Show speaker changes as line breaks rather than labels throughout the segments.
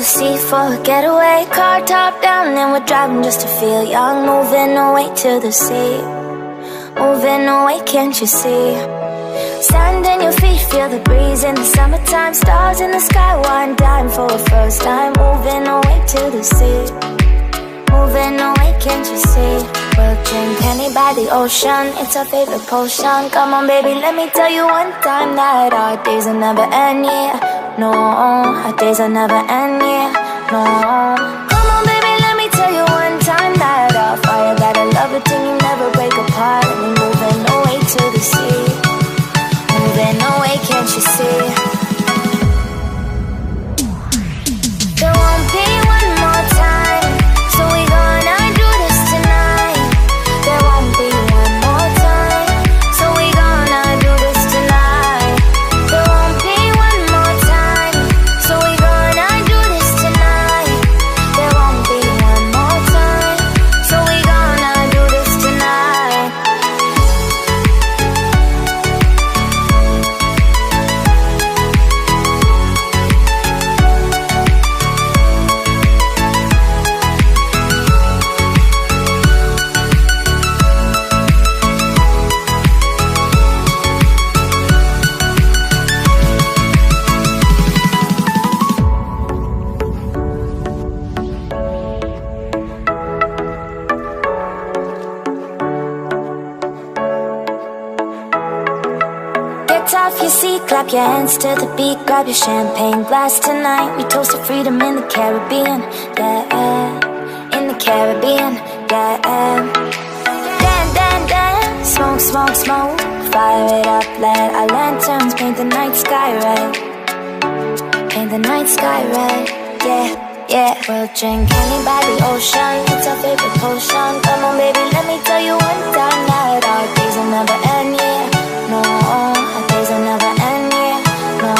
sea for a getaway. Car top down and we're driving just to feel young. Moving away to the sea, moving away, can't you see? Sand in your feet, feel the breeze in the summertime. Stars in the sky, one dime for a first time. Moving away to the sea, moving away, can't you see? We'll drink honey by the ocean, it's our favorite potion. Come on baby, let me tell you one time that our days will never end, yeah. No, our days will never end, yeah. No. Come on baby, let me tell you one time that our fire got a love it till you never break apart. And we're moving away to the sea, moving away, can't you see? There won't be one more time, so we gonna do this tonight. There won't be one more time, so we gonna do this tonight. There won't be one more time, so we gonna do this tonight. There won't be one more time, so we gonna do this tonight. Get off your seat, clap your hands to the beat. Grab your champagne glass tonight. We toast to freedom in the Caribbean, yeah. In the Caribbean, yeah. Dan, dan, dan, smoke, smoke, smoke. Fire it up, let our lanterns paint the night sky red. Paint the night sky red, yeah, yeah. We'll drink honey by the ocean, it's our favorite potion. Come on baby, let me tell you one time that our days will never end, yeah. No, our days will never end, yeah. No.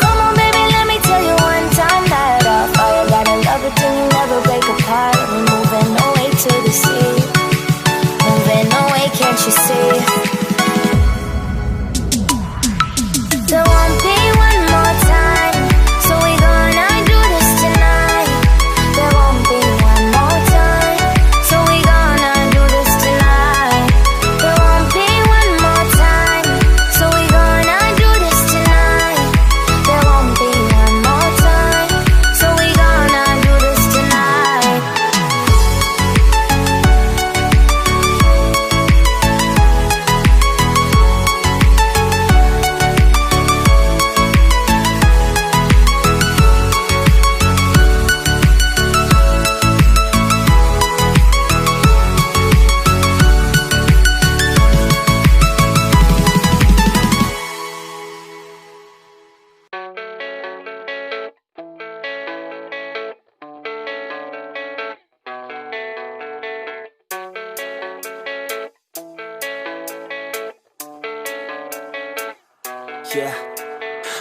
Come on baby, let me tell you one time that our fire got a love it till you never break apart. We're moving away to the sea, moving away, can't you see? There won't be one more time, so we gonna do this tonight. There won't be one more time, so we gonna do this tonight. There won't be one more time, so we gonna do this tonight. There won't be one more time, so we gonna do this tonight.
Yeah,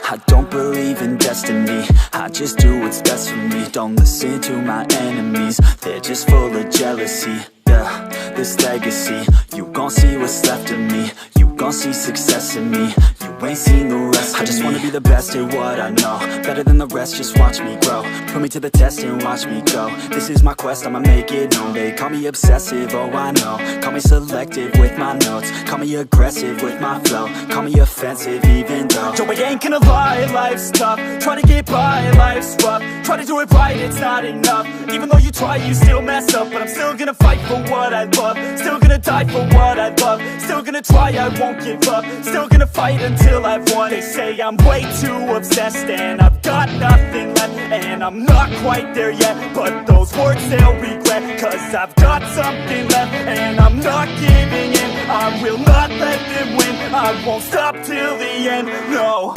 I don't believe in destiny, I just do what's best for me. Don't listen to my enemies, they're just full of jealousy. Yeah, this legacy, you gon' see what's left of me. You gon' see success in me, you ain't seen the rest of me. I just wanna be the best at what I know, better than the rest, just watch me grow. Put me to the test and watch me go. This is my quest, I'ma make it known. They call me obsessive, oh I know. Call me selective with my notes, call me aggressive with my flow. Call me offensive even though Joe, I ain't gonna lie, life's tough. Try to get by, life's rough. Try to do it right, it's not enough. Even though you try, you still mess up. But I'm still gonna fight for what I love, still gonna die for what I love. Still gonna try, I won't give up. Still gonna fight until I've won. They say I'm way too obsessed and I've got nothing left, and I'm not quite there yet, but those words they'll regret. Cause I've got something left and I'm not giving in. I will not let them win, I won't stop till the end, no.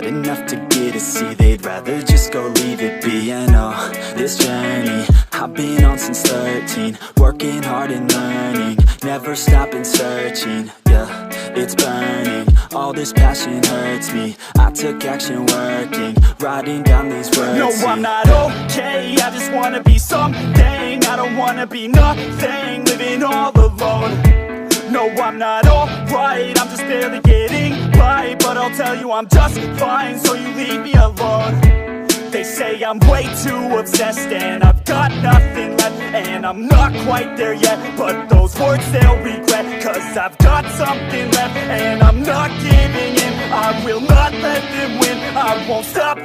enough to get a C. They'd rather just go leave it be. And oh, this journey I've been on since 13, working hard and learning, never stopping searching. Yeah, it's burning, all this passion hurts me. I took action working, writing down these words.
No, I'm not okay, I just wanna be something. I don't wanna be nothing, living all alone. No, I'm not alright, I'm just barely getting by. But I'll tell you I'm just fine, so you leave me alone. They say I'm way too obsessed and I've got nothing left, and I'm not quite there yet, but those words they'll regret. Cause I've got something left and I'm not giving in. I will not let them win, I won't stop